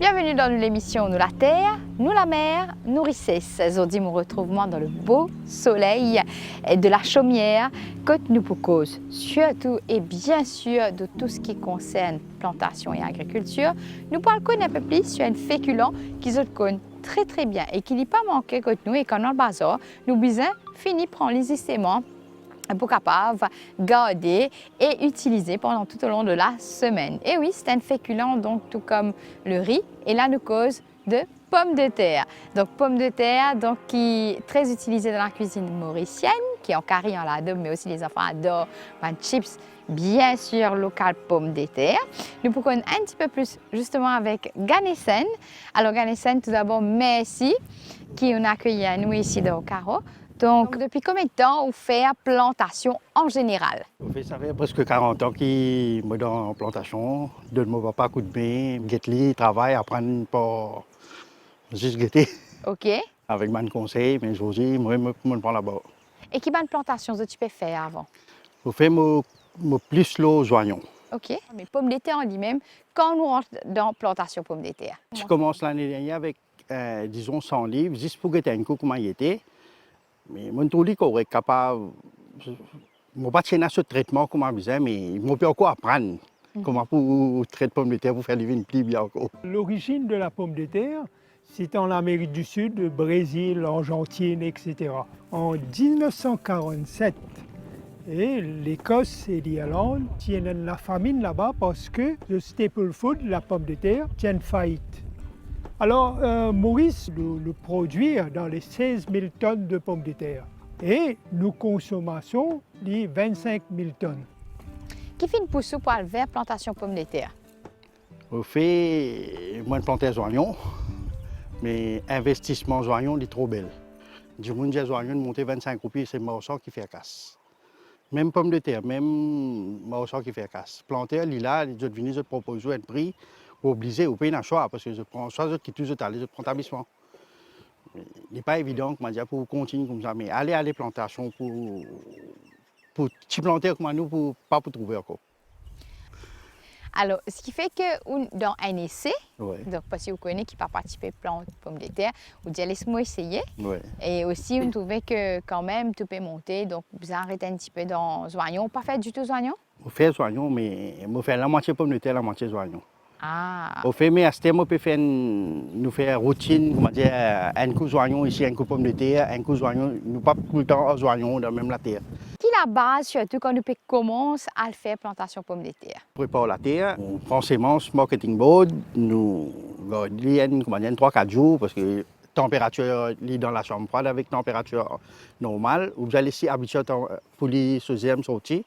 Bienvenue dans l'émission Nous la Terre, nous la mer, nous richesse. Aujourd'hui, mon retrouvement dans le beau soleil de la chaumière que nous propose surtout et bien sûr de tout ce qui concerne plantation et agriculture. Nous parlons un peu plus sur un féculent qui se connaît très bien et qui n'est pas manqué que nous et quand dans le bazar, nous besoin fini prendre les estimants pour capable garder et utiliser pendant tout au long de la semaine. Et oui, c'est un féculent donc tout comme le riz et là nous cause de pommes de terre. Donc pommes de terre donc qui est très utilisée dans la cuisine mauricienne, qui est en curry, en l'adobe, mais aussi les enfants adorent les chips, bien sûr local pommes de terre. Nous pourrons un petit peu plus justement avec Ganessen. Alors Ganessen, tout d'abord merci qui nous accueille à nous ici dans Carreau. Donc, depuis combien de temps vous faites plantation en général? Ça fait presque 40 ans que je suis dans la plantation. De mon papa coup de main, je travaille, apprendre pour juste guetter. OK. Avec mon conseil, mais aujourd'hui, moi, je prends là-bas. Et quelle plantation tu peux faire avant? Je fais plus le joignon. OK. Mais pommes de terre en lui-même, quand nous rentrons dans la plantation pommes de terre? Je commence l'année dernière avec, disons, 100 livres, juste pour guetter un coup comment il était. Mais je trouve qu'on est capable. Je ne vais pas tenir ce traitement comme on disait, mais je peux encore apprendre comment pour traiter pommes de terre pour faire les vignes plus bien encore. L'origine de la pomme de terre, c'est en Amérique du Sud, le Brésil, l'Argentine, etc. En 1947, l'Écosse et l'Irlande tiennent la famine là-bas parce que le staple food, la pomme de terre, tient faillite. Alors, Maurice le produit dans les 16 000 tonnes de pommes de terre. Et nous consommons les 25 000 tonnes. Qui fait une pousse pour aller vers plantation pommes de terre? Je fais moins de planter joignon, mais investissement joignon est trop belle. Du monde des joignons monter 25 roupies, c'est Marochon qui fait casse. Même pommes de terre, même Marochon qui fait casse. Planter, là, je viens de proposer un prix. Obligé ou payer un choix parce que je prends soit qui toujours allé, je prends établissement. Il n'est pas évident pour continuer comme ça, mais aller plantation pour planter comme nous pour pas pour trouver encore. Alors, ce qui fait que dans un essai, Ouais. donc parce que vous connaissez qui pas participer à planter pommes de terre, vous dites laisse-moi essayer. Ouais. Et aussi, vous trouvez que quand même tout peut monter, donc vous arrêtez un petit peu dans oignon, pas fait du tout oignon? On fait oignon, mais on fait la moitié pomme de terre, la moitié oignon. Ah. On fait, mais à ce temps, on peut faire nous faire routine, comment dire, un coup d'oignon ici, un coup de pomme de terre, un coup d'oignon, nous pas tout le temps d'oignon dans même la terre. Qui est la base, surtout quand nous commencer à le faire plantation pommes de terre? On prépare la terre, on prend semences, marketing board, nous gardons 3-4 jours parce que température dans la chambre froide avec température normale. Vous allez laisser habituer pour les deuxième sortie.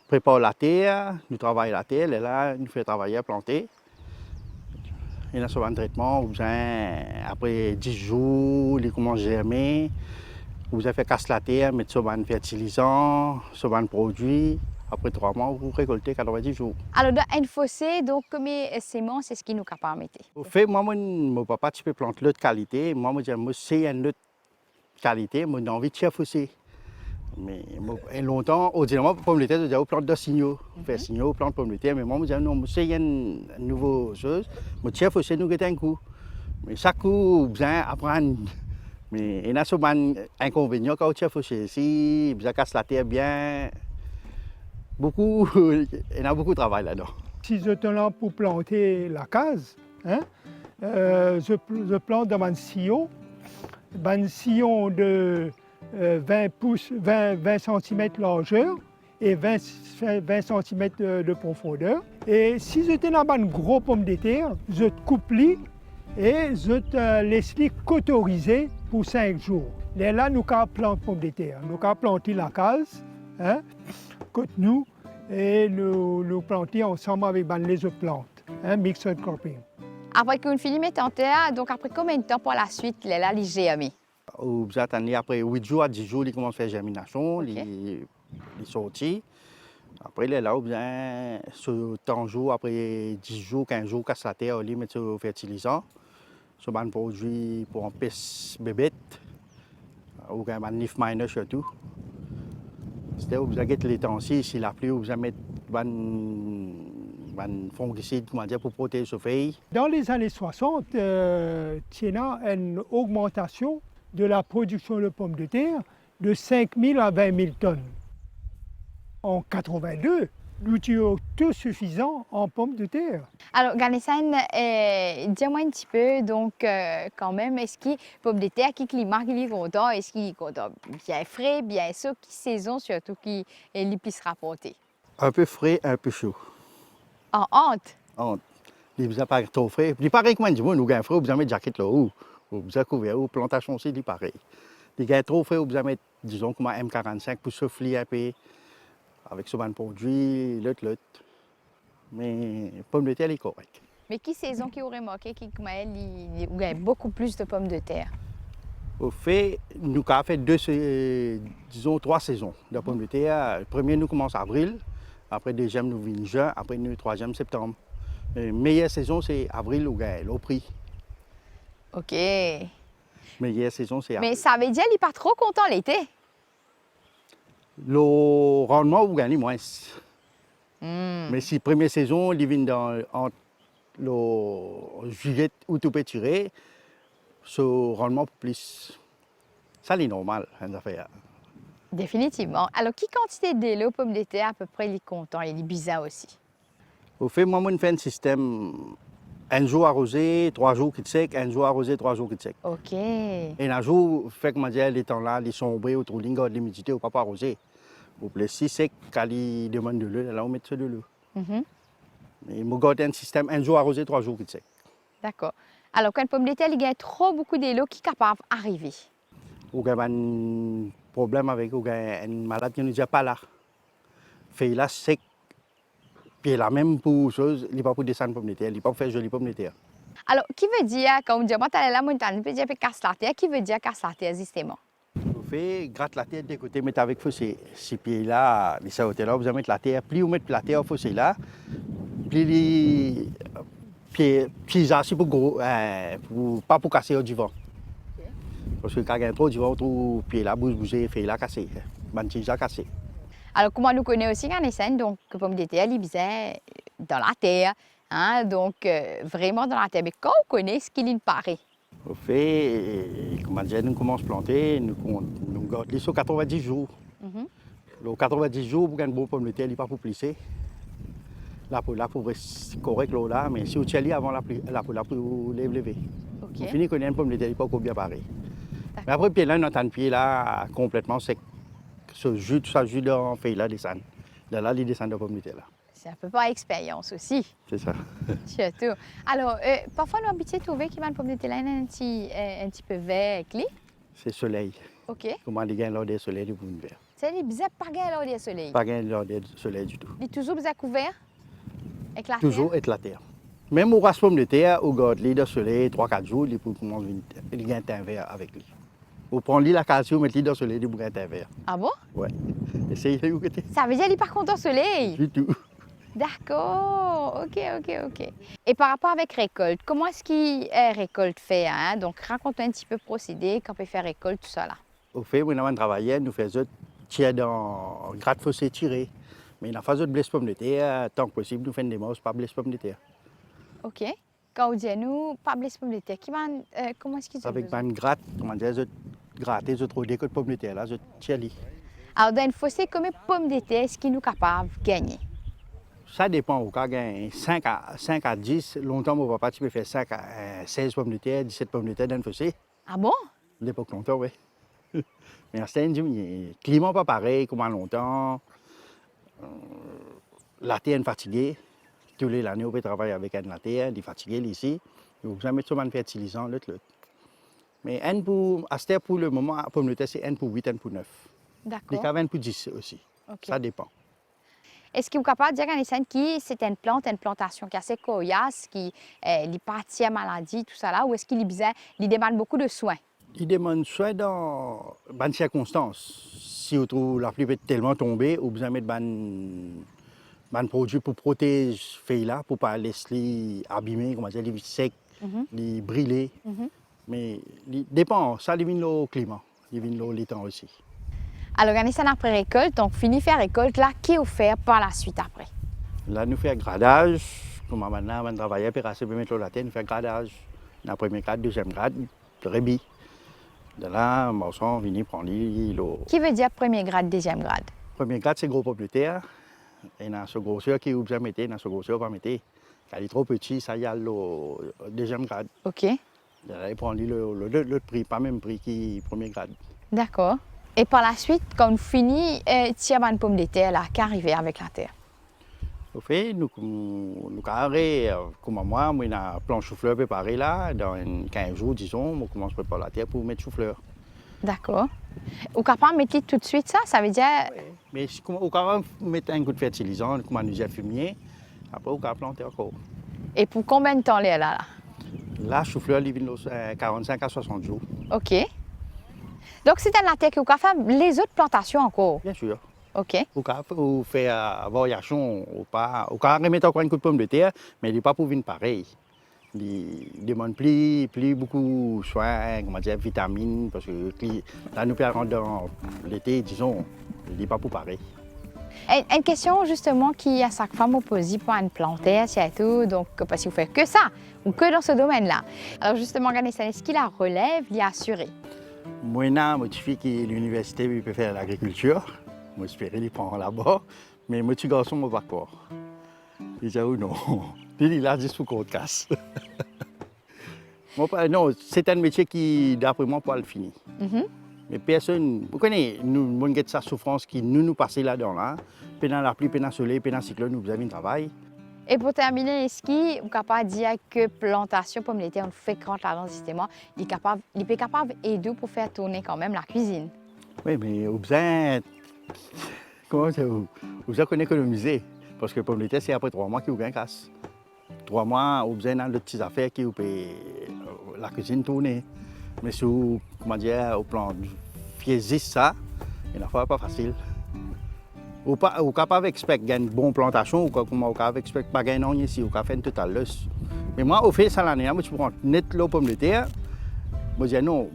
Prépare la terre, nous travaillons la terre, et là, nous faisons travailler, planter. Et là, sur un traitement, après 10 jours, il commence à germer. Vous avez fait casse la terre, mettre sur un fertilisant, sur un produit. Après 3 mois, vous récoltez 90 jours. Alors, dans un fossé, donc, combien de semences c'est ce qui nous capable de mettre? Au fait, moi, mon papa, tu peux planter l'autre qualité. Moi, je dis, c'est une autre qualité, moi, j'ai envie de faire fossé. Mais longtemps, au début, pomme de terre, je disais, plante de signaux. Faire signaux, plante pomme de terre. Mais moi, je dis, non, c'est une nouvelle chose. Moi, tiens, fossé, nous guetter un coup. Mais chaque coup, besoin apprendre. Mais il y a souvent un inconvénient quand tu as fossé. Si vous casse la terre bien, il y a beaucoup de travail là-dedans. Si je suis là pour planter la case, je plante dans un sillon de 20 cm largeur et 20 cm de profondeur. Et si je suis dans une grosse pomme de terre, je te coupe et je te laisse cauteriser pour 5 jours. Et là, nous allons planter pomme de terre. Nous allons planter la case, côté nous, et nous planter ensemble avec les autres plantes, mixed cropping. Après qu'on finit de mettre en terre, donc après combien de temps pour la suite, là, les germer? Vous attendez après 8 jours à 10 jours, il commence à faire germination, Okay. il sortit. Après, il est là, sur tant de jours, après 10 jours, 15 jours, casse la terre, il met sur fertilisant. Sur un produit pour empêcher bébête, ou un leaf miner surtout. C'est-à-dire, vous avez les temps-ci, s'il a plu, vous allez mettre un fongicide, comment dire, pour protéger les feuilles. Dans les années 60, il y a une augmentation de la production de pommes de terre de 5 000 à 20 000 tonnes. En 82, nous étions tout suffisant en pommes de terre. Alors, Ganesan, dis-moi un petit peu, donc, quand même, est-ce que pommes de terre, qui climat qui est content, est-ce qu'il est content bien frais, bien chaud, qui saison surtout qui l'épice rapportée? Un peu frais, un peu chaud. En hâte? Il n'y a pas trop frais. Il paraît que moi, nous avons frais, vous avez une jaquette là-haut. Vous avez couvert, ou plantation aussi, il paraît. Il est trop frais, vous avez, disons, comme un M45 pour souffler un peu. Avec ce bon produit, l'autre. Mais pommes de terre, elle est correcte. Mais qui saison qui aurait remarqué qu'il y a beaucoup plus de pommes de terre? Au fait, nous avons fait disons 3 saisons de pommes de terre. Le premier, nous commence en avril. Après, deuxième, nous venons juin. Après, nous, troisième, septembre. La meilleure saison, c'est avril où il au prix. OK. Meilleure saison, c'est avril. Mais ça veut dire qu'il n'est pas trop content l'été? Le rendement, vous gagnez moins. Mais si première saison, il vient entre le juillet où tout peut tirer, ce rendement plus. Ça, c'est normal, une affaire. Définitivement. Alors, quelle quantité de l'eau pommes de terre à peu près il est content? Il est bizarre aussi. Au fait, moi, je fais un système un jour arrosé, 3 jours qui sec, un jour arrosé, 3 jours qui sec. OK. Et un jour, fait que les temps là, les sombres, autour de l'humidité, au pas arrosé. Au plus, si sec, quand il demande de l'eau, là, on met de l'eau. Mais je garde un système un jour arrosé, 3 jours qui sec. D'accord. Alors, quand une pomme de terre, il y a trop beaucoup d'eau qui est capable d'arriver. Il y a un problème avec une malade qui ne dit pas là. Fait là sec. Puis la même pour chose, il n'est pas pour descendre pomme de terre, il n'est pas pour faire jolie pomme de terre. Alors, qui veut dire, quand on dit que tu es la montagne, on peut dire casse la terre, qui veut dire casse la terre, justement? Vous faites gratte la terre des côtés, mettez avec fossé. Ces pieds-là, les sautés là, vous allez mettre la terre, puis vous mettez la terre au fossé là, puis les pieds assis pour gros, pas pour casser du vent. Parce que quand il y a trop du vent, tout pied là, bouger, fait là casser, déjà cassé. Alors, comment nous connaissons aussi Ganesan, donc, pomme de terre, il est dans la terre, hein, donc vraiment dans la terre. Mais quand on connaît ce qu'il paraît? Au fait, comment dire, nous commençons à planter, nous gardons sur 90 jours. Les 90 jours, pour gagner une bonne pomme de terre, il n'est pas pour plisser. Là, pour rester correct, là, mais si vous tirez avant la pour lever. Okay. On finit qu'on a une pomme de terre, il n'est pas bien pareil. Mais après, pied là, notre pied là, complètement sec. Ce jus, tout ça, jus dans feuille là, descend. Là, il descend de la pomme de terre là. C'est un peu par expérience aussi. C'est ça. Surtout. Alors, parfois, nous habituons à trouver qu'il y a une pomme de terre un petit peu vert avec lui. C'est soleil. OK. Comment les gagne l'heure des soleils du bout vert. C'est bizarre, pas gagner l'heure du soleil. Pas gagne l'heure des soleil du tout. Il est toujours bien couvert avec la Toujours terre? avec la terre. Même au race pomme de terre, au garde le soleil 3-4 jours, il peut commencer il gagne un vert avec lui. Vous prenez la calcium, mettez dans le soleil, il gagne un vert. Ah bon? Ouais. Essayez de vous côté. Ça veut dire qu'il n'est pas content soleil? Du tout. D'accord, ok. Et par rapport avec récolte, comment est-ce qu'il récolte fait? Hein? Donc, raconte-nous un petit peu le procédé, quand on peut faire récolte, tout ça là. Au fait, nous avons travaillé, nous faisons tirer dans gratte fossé tiré. Mais dans la phase de blesse pomme de terre, tant que possible, nous faisons des mouses, pas blesse pomme de terre. Ok. Quand on dit à nous, pas blesse pomme de terre, comment est-ce qu'ils ont Avec besoin? une gratte, comment dire, je gratte, je trouve des côtes de pomme de terre, là, je tire. Alors, dans une fossé, combien de pommes de terre est-ce qu'il nous capable de gagner? Ça dépend. Au cas gagne 5 à 10, longtemps, mon papa, tu peux faire 5 à 16 pommes de terre, 17 pommes de terre dans le fossé. Ah bon? L'époque longtemps, oui. Mais à ce temps, le climat pas pareil, comment longtemps. La terre est fatiguée. Tous les années, on peut travailler avec la terre, il est fatigué ici. Vous pouvez mettre sur un fertilisant, l'autre. Mais à ce temps, pour le moment, la pomme de terre, c'est 1 pour 8, 1 pour 9. D'accord. Les cas 20 pour 10 aussi. Okay. Ça dépend. Est-ce que vous êtes capable de dire à qui c'est une plantation qui est assez coriace, qui est partie à maladie, tout ça là, ou est-ce qu'il demande beaucoup de soins? Il demande soin dans bonnes circonstances. Si vous trouvez la pluie peut tellement tomber, vous besoin de mettre un produit pour protéger les feuilles là, pour ne pas laisser abîmer, comment dire, les secs, les brûler. Mais il dépend, ça dépend du climat, il dépend du temps aussi. Alors, regardez ça après récolte, donc fini faire récolte, là, qu'est-ce qu'on fait par la suite après? Là, nous faisons un gradage. Comme maintenant, on travaille pour assez de mettre la terre, nous faisons un gradage. Dans le premier grade, deuxième grade, de rébit. De là, on vient prendre l'eau. Qui veut dire premier grade, deuxième grade? Premier grade, c'est gros pommes de terre. Et dans ce grosseur qui vous mettez, dans ce grosseur, vous mettez. Quand il est trop petit, ça y a le deuxième grade. OK. De là, il prend le prix, pas le même prix que premier grade. D'accord. Et par la suite, quand on finit, tiens, une pomme de terre là, qui arrive avec la terre. Au fait, nous carré, comme moi, j'ai un plan chou-fleur préparé là. Dans 15 jours, disons, on commence à préparer la terre pour mettre chou-fleur. D'accord. Ou capable de mettre tout de suite ça veut dire... Mais si on peut mettre un coup de fertilisant, comme un usage fumier, après on peut planter encore. Et pour combien de temps elle est là? Là, chou-fleur, il vient 45 à 60 jours. OK. Donc c'est dans la terre que vous pouvez faire les autres plantations encore? Bien sûr. OK. On fait variation, on peut remettre encore un coup de pomme de terre, mais il n'est pas pour venir pareil. Il demande plus beaucoup de soins, comment dire, vitamines, parce que là, nous pouvons rentrer dans l'été, disons, il n'est pas pour pareil. Une question justement qui à chaque fois me pose pour une planter, c'est tout, donc parce que vous faites que ça, ou que dans ce domaine-là. Alors justement, regardez, c'est ce qui la relève, il est assuré. Moi, je suis que l'université peut faire l'agriculture. Moi, j'espère qu'il prend là-bas. Mais moi, je suis garçon, je ne vais pas croire. Il dit ou non. Il a dit sous compte casse. Non, c'est un métier qui, d'après moi, pas le finir. Mais personne, vous connaissez, nous avons cette souffrance qui nous passe là-dedans. Là. Pendant la pluie, pendant le soleil, pendant le cyclone, nous avons un travail. Et pour terminer, est-ce qu'il est capable de dire que plantation pomme de terre, on fait grand là-dedans justement, il est capable d'aider pour faire tourner quand même la cuisine? Oui, mais vous avez besoin qu'on économiser. Parce que pomme de terre, c'est après 3 mois qu'il vous a une casse. 3 mois, vous avez de petites affaires qui vous paient la cuisine tourner. Mais si vous, comment dire, au plan physique, ça, il n'est pas facile. Vous êtes capable d'expecter une bonne plantation, ou vous êtes capable d'expecter pas gagner rien ici, vous pouvez faire un total loss. Mais moi, au fait, ça l'année, je prends net l'eau pomme de terre. Je dis non,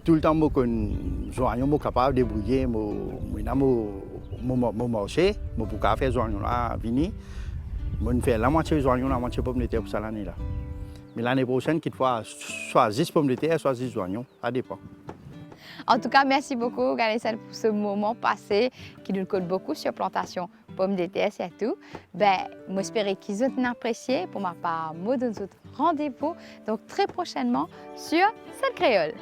tout le temps, je suis capable de débrouiller, je marché, je peux faire des joignons là, venir. Je fais la moitié de joignons, la moitié de pommes de terre pour cette année-là. Mais l'année prochaine, qu'il faut soit 10 pommes de terre, soit 10 oignons, ça dépend. En tout cas, merci beaucoup, Ganesel, pour ce moment passé qui nous coûte beaucoup sur plantation pommes de terre et tout. Moi, j'espère qu'ils ont apprécié. Pour ma part, moi, donne rendez-vous donc très prochainement sur Celle Créole.